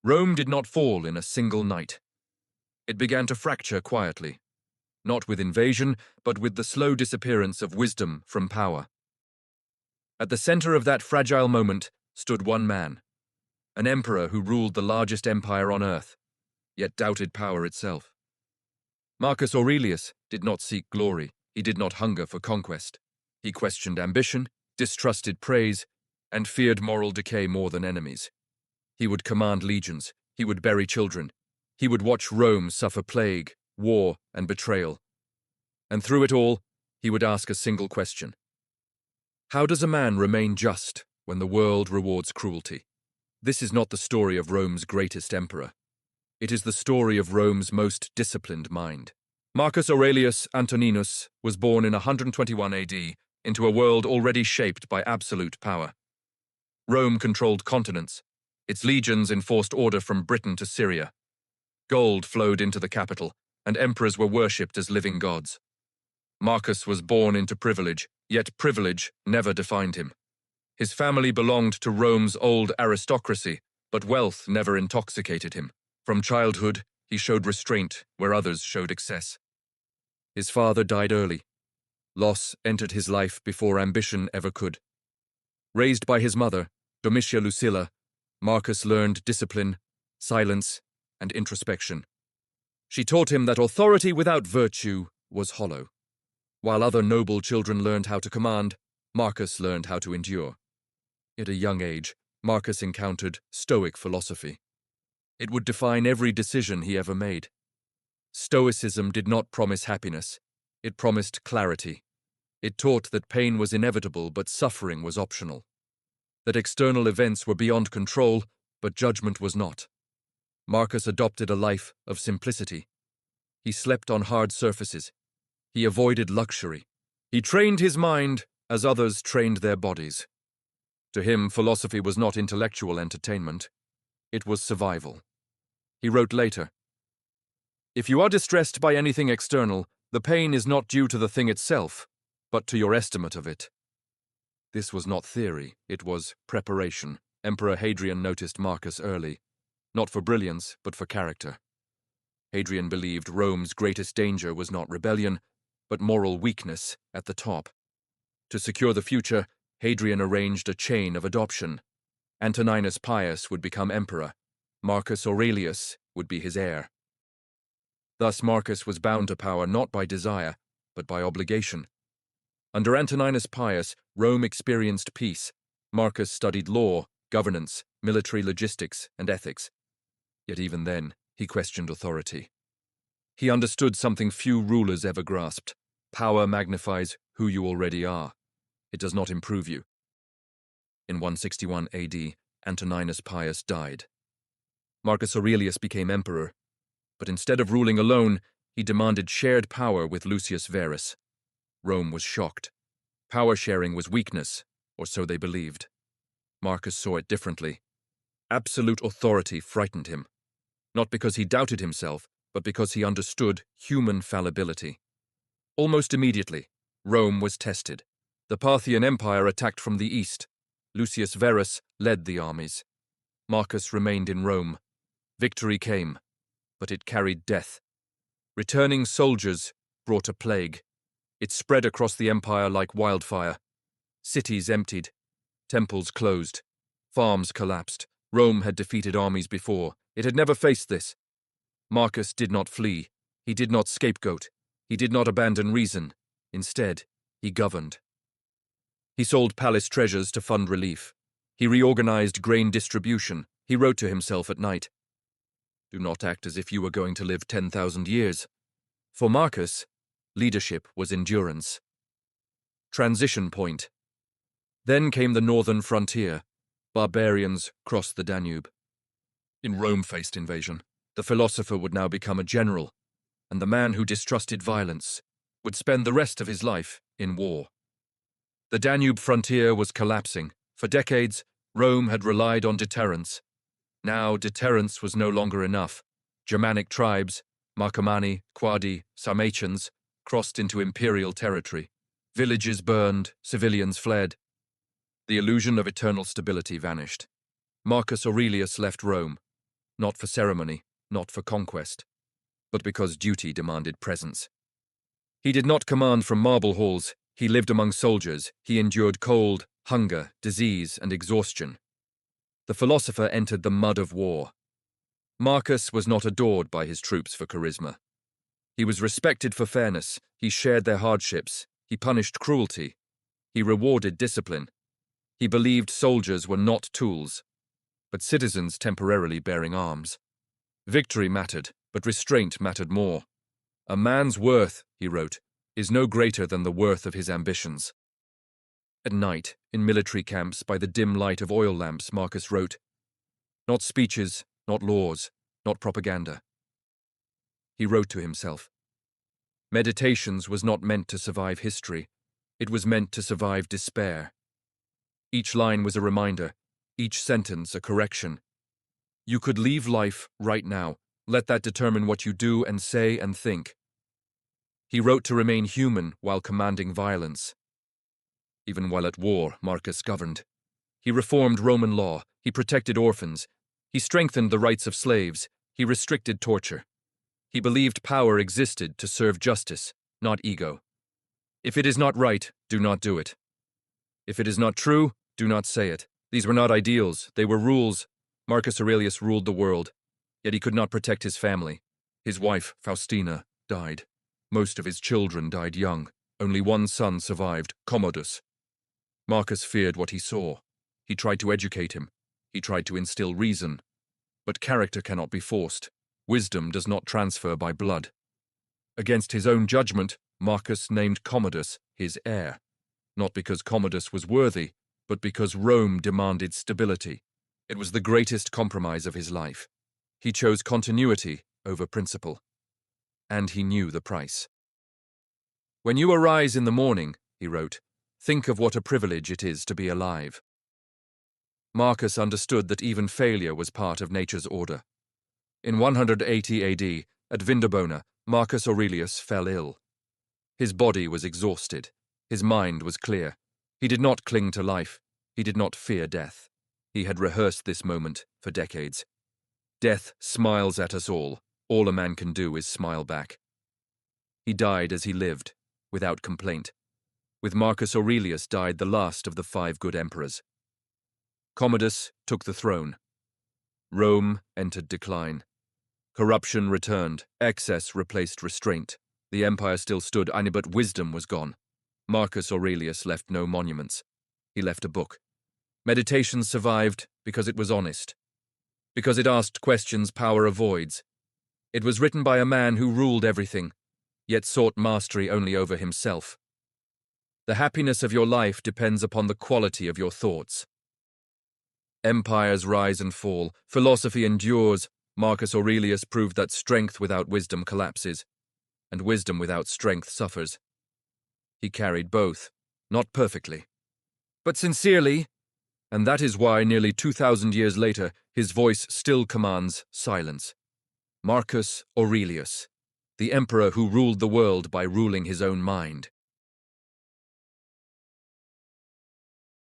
Rome did not fall in a single night. It began to fracture quietly, not with invasion, but with the slow disappearance of wisdom from power. At the center of that fragile moment stood one man, an emperor who ruled the largest empire on earth, yet doubted power itself. Marcus Aurelius did not seek glory. He did not hunger for conquest. He questioned ambition, distrusted praise, and feared moral decay more than enemies. He would command legions. He would bury children. He would watch Rome suffer plague, war, and betrayal. And through it all, he would ask a single question. How does a man remain just when the world rewards cruelty? This is not the story of Rome's greatest emperor. It is the story of Rome's most disciplined mind. Marcus Aurelius Antoninus was born in 121 AD into a world already shaped by absolute power. Rome controlled continents. Its legions enforced order from Britain to Syria. Gold flowed into the capital, and emperors were worshipped as living gods. Marcus was born into privilege, yet privilege never defined him. His family belonged to Rome's old aristocracy, but wealth never intoxicated him. From childhood, he showed restraint where others showed excess. His father died early. Loss entered his life before ambition ever could. Raised by his mother, Domitia Lucilla, Marcus learned discipline, silence, and introspection. She taught him that authority without virtue was hollow. While other noble children learned how to command, Marcus learned how to endure. At a young age, Marcus encountered Stoic philosophy. It would define every decision he ever made. Stoicism did not promise happiness. It promised clarity. It taught that pain was inevitable, but suffering was optional. That external events were beyond control, but judgment was not. Marcus adopted a life of simplicity. He slept on hard surfaces. He avoided luxury. He trained his mind as others trained their bodies. To him, philosophy was not intellectual entertainment. It was survival. He wrote later, "If you are distressed by anything external, the pain is not due to the thing itself, but to your estimate of it." This was not theory, it was preparation. Emperor Hadrian noticed Marcus early, not for brilliance, but for character. Hadrian believed Rome's greatest danger was not rebellion, but moral weakness at the top. To secure the future, Hadrian arranged a chain of adoption. Antoninus Pius would become emperor. Marcus Aurelius would be his heir. Thus Marcus was bound to power not by desire, but by obligation. Under Antoninus Pius, Rome experienced peace. Marcus studied law, governance, military logistics, and ethics. Yet even then, he questioned authority. He understood something few rulers ever grasped. Power magnifies who you already are. It does not improve you. In 161 AD, Antoninus Pius died. Marcus Aurelius became emperor, but instead of ruling alone, he demanded shared power with Lucius Verus. Rome was shocked. Power sharing was weakness, or so they believed. Marcus saw it differently. Absolute authority frightened him, not because he doubted himself, but because he understood human fallibility. Almost immediately, Rome was tested. The Parthian Empire attacked from the east. Lucius Verus led the armies. Marcus remained in Rome. Victory came, but it carried death. Returning soldiers brought a plague. It spread across the empire like wildfire. Cities emptied. Temples closed. Farms collapsed. Rome had defeated armies before. It had never faced this. Marcus did not flee. He did not scapegoat. He did not abandon reason. Instead, he governed. He sold palace treasures to fund relief. He reorganized grain distribution. He wrote to himself at night, "Do not act as if you were going to live 10,000 years." For Marcus, leadership was endurance. Transition point. Then came the northern frontier. Barbarians crossed the Danube. In Rome faced invasion. The philosopher would now become a general, and the man who distrusted violence would spend the rest of his life in war. The Danube frontier was collapsing. For decades, Rome had relied on deterrence. Now deterrence was no longer enough. Germanic tribes, Marcomanni, Quadi, Sarmatians, crossed into imperial territory. Villages burned, civilians fled. The illusion of eternal stability vanished. Marcus Aurelius left Rome, not for ceremony, not for conquest, but because duty demanded presence. He did not command from marble halls, he lived among soldiers, he endured cold, hunger, disease, and exhaustion. The philosopher entered the mud of war. Marcus was not adored by his troops for charisma. He was respected for fairness, he shared their hardships, he punished cruelty, he rewarded discipline. He believed soldiers were not tools, but citizens temporarily bearing arms. Victory mattered, but restraint mattered more. A man's worth, he wrote, is no greater than the worth of his ambitions. At night, in military camps by the dim light of oil lamps, Marcus wrote, not speeches, not laws, not propaganda. He wrote to himself. Meditations was not meant to survive history, it was meant to survive despair. Each line was a reminder, each sentence a correction. You could leave life right now, let that determine what you do and say and think. He wrote to remain human while commanding violence. Even while at war, Marcus governed. He reformed Roman law, he protected orphans, he strengthened the rights of slaves, he restricted torture. He believed power existed to serve justice, not ego. If it is not right, do not do it. If it is not true, do not say it. These were not ideals, they were rules. Marcus Aurelius ruled the world, yet he could not protect his family. His wife, Faustina, died. Most of his children died young. Only one son survived, Commodus. Marcus feared what he saw. He tried to educate him. He tried to instill reason. But character cannot be forced. Wisdom does not transfer by blood. Against his own judgment, Marcus named Commodus his heir, not because Commodus was worthy, but because Rome demanded stability. It was the greatest compromise of his life. He chose continuity over principle. And he knew the price. When you arise in the morning, he wrote, think of what a privilege it is to be alive. Marcus understood that even failure was part of nature's order. In 180 AD, at Vindobona, Marcus Aurelius fell ill. His body was exhausted. His mind was clear. He did not cling to life. He did not fear death. He had rehearsed this moment for decades. Death smiles at us all. All a man can do is smile back. He died as he lived, without complaint. With Marcus Aurelius died the last of the 5 good emperors. Commodus took the throne. Rome entered decline. Corruption returned. Excess replaced restraint. The empire still stood, but wisdom was gone. Marcus Aurelius left no monuments. He left a book. Meditations survived because it was honest. Because it asked questions power avoids. It was written by a man who ruled everything, yet sought mastery only over himself. The happiness of your life depends upon the quality of your thoughts. Empires rise and fall. Philosophy endures. Marcus Aurelius proved that strength without wisdom collapses, and wisdom without strength suffers. He carried both, not perfectly, but sincerely, and that is why nearly 2,000 years later his voice still commands silence. Marcus Aurelius, the emperor who ruled the world by ruling his own mind.